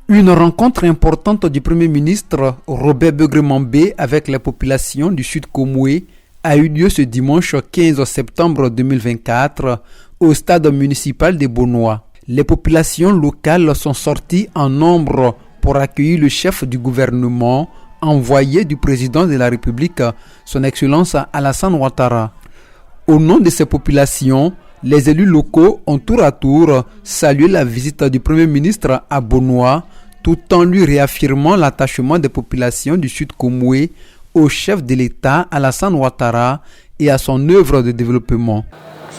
Une rencontre importante du Premier ministre Robert Begré-Mambé avec les populations du Sud Komoué a eu lieu ce dimanche 15 septembre 2024 au stade municipal de Bonoa. Les populations locales sont sorties en nombre pour accueillir le chef du gouvernement, envoyé du président de la République, son Excellence Alassane Ouattara. Au nom de ces populations, les élus locaux ont tour à tour salué la visite du Premier ministre à Bonoa, tout en lui réaffirmant l'attachement des populations du Sud Komoué au chef de l'État Alassane Ouattara et à son œuvre de développement.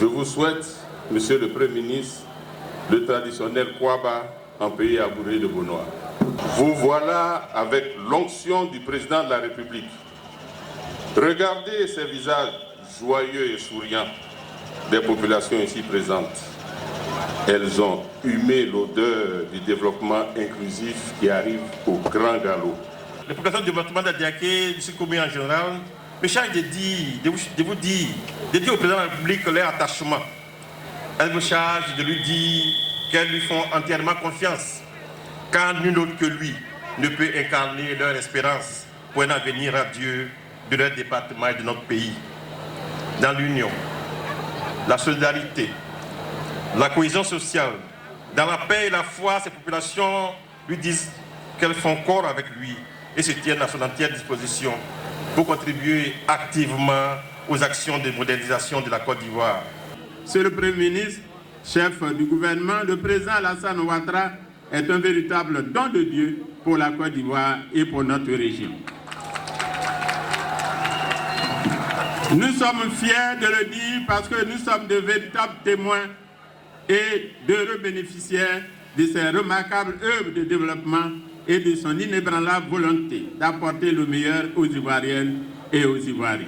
Je vous souhaite, Monsieur le Premier ministre, le traditionnel Kwaba en pays abouré de Bonoa. Vous voilà avec l'onction du président de la République. Regardez ces visages joyeux et souriants des populations ici présentes. Elles ont humé l'odeur du développement inclusif qui arrive au grand galop. Les populations du département d'Adiaké, du Sud-Komoué en général, me charge de vous dire au président de la République leur attachement. Elle me charge de lui dire qu'elles lui font entièrement confiance, car nul autre que lui ne peut incarner leur espérance pour un avenir radieux de leur département et de notre pays. Dans l'union, la solidarité, la cohésion sociale, dans la paix et la foi, ces populations lui disent qu'elles font corps avec lui et se tiennent à son entière disposition pour contribuer activement aux actions de modernisation de la Côte d'Ivoire. Monsieur le Premier ministre, chef du gouvernement, le président Alassane Ouattara est un véritable don de Dieu pour la Côte d'Ivoire et pour notre région. Nous sommes fiers de le dire parce que nous sommes de véritables témoins et d'heureux bénéficiaires de ces remarquables œuvres de développement et de son inébranlable volonté d'apporter le meilleur aux Ivoiriennes et aux Ivoiriens.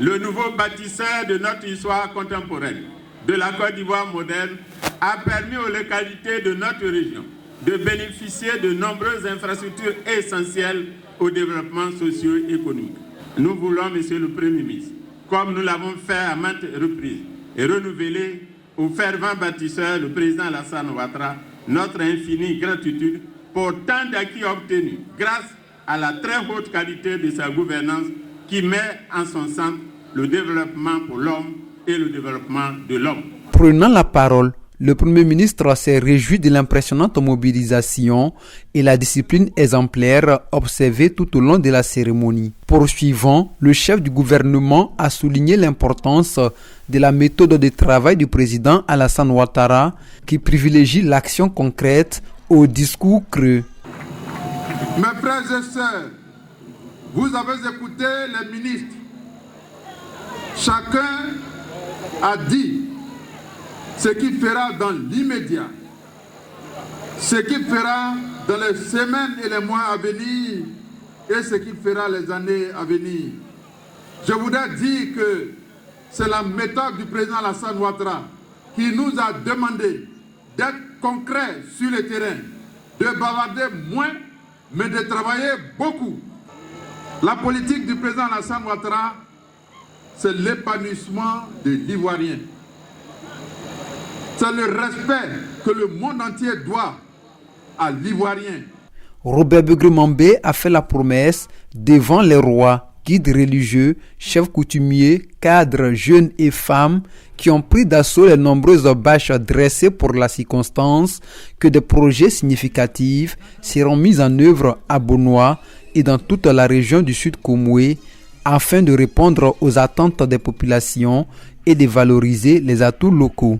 Le nouveau bâtisseur de notre histoire contemporaine, de la Côte d'Ivoire moderne, a permis aux localités de notre région de bénéficier de nombreuses infrastructures essentielles au développement socio-économique. Nous voulons, Monsieur le Premier ministre, comme nous l'avons fait à maintes reprises, et renouveler au fervent bâtisseur, le président Alassane Ouattara, notre infinie gratitude pour tant d'acquis obtenus grâce à la très haute qualité de sa gouvernance qui met en son centre le développement pour l'homme et le développement de l'homme. Prenant la parole, le Premier ministre s'est réjoui de l'impressionnante mobilisation et la discipline exemplaire observée tout au long de la cérémonie. Poursuivant, le chef du gouvernement a souligné l'importance de la méthode de travail du président Alassane Ouattara qui privilégie l'action concrète au discours creux. Mes frères et sœurs, vous avez écouté les ministres. Chacun a dit ce qu'il fera dans l'immédiat, ce qu'il fera dans les semaines et les mois à venir et ce qu'il fera les années à venir. Je voudrais dire que c'est la méthode du président Alassane Ouattara qui nous a demandé d'être concrets sur le terrain, de bavarder moins, mais de travailler beaucoup. La politique du président Alassane Ouattara, c'est l'épanouissement de l'Ivoirien. C'est le respect que le monde entier doit à l'Ivoirien. Robert Begré-Mambé a fait la promesse devant les rois, guides religieux, chefs coutumiers, cadres, jeunes et femmes qui ont pris d'assaut les nombreuses bâches dressées pour la circonstance que des projets significatifs seront mis en œuvre à Bonoa et dans toute la région du Sud Komoué afin de répondre aux attentes des populations et de valoriser les atouts locaux.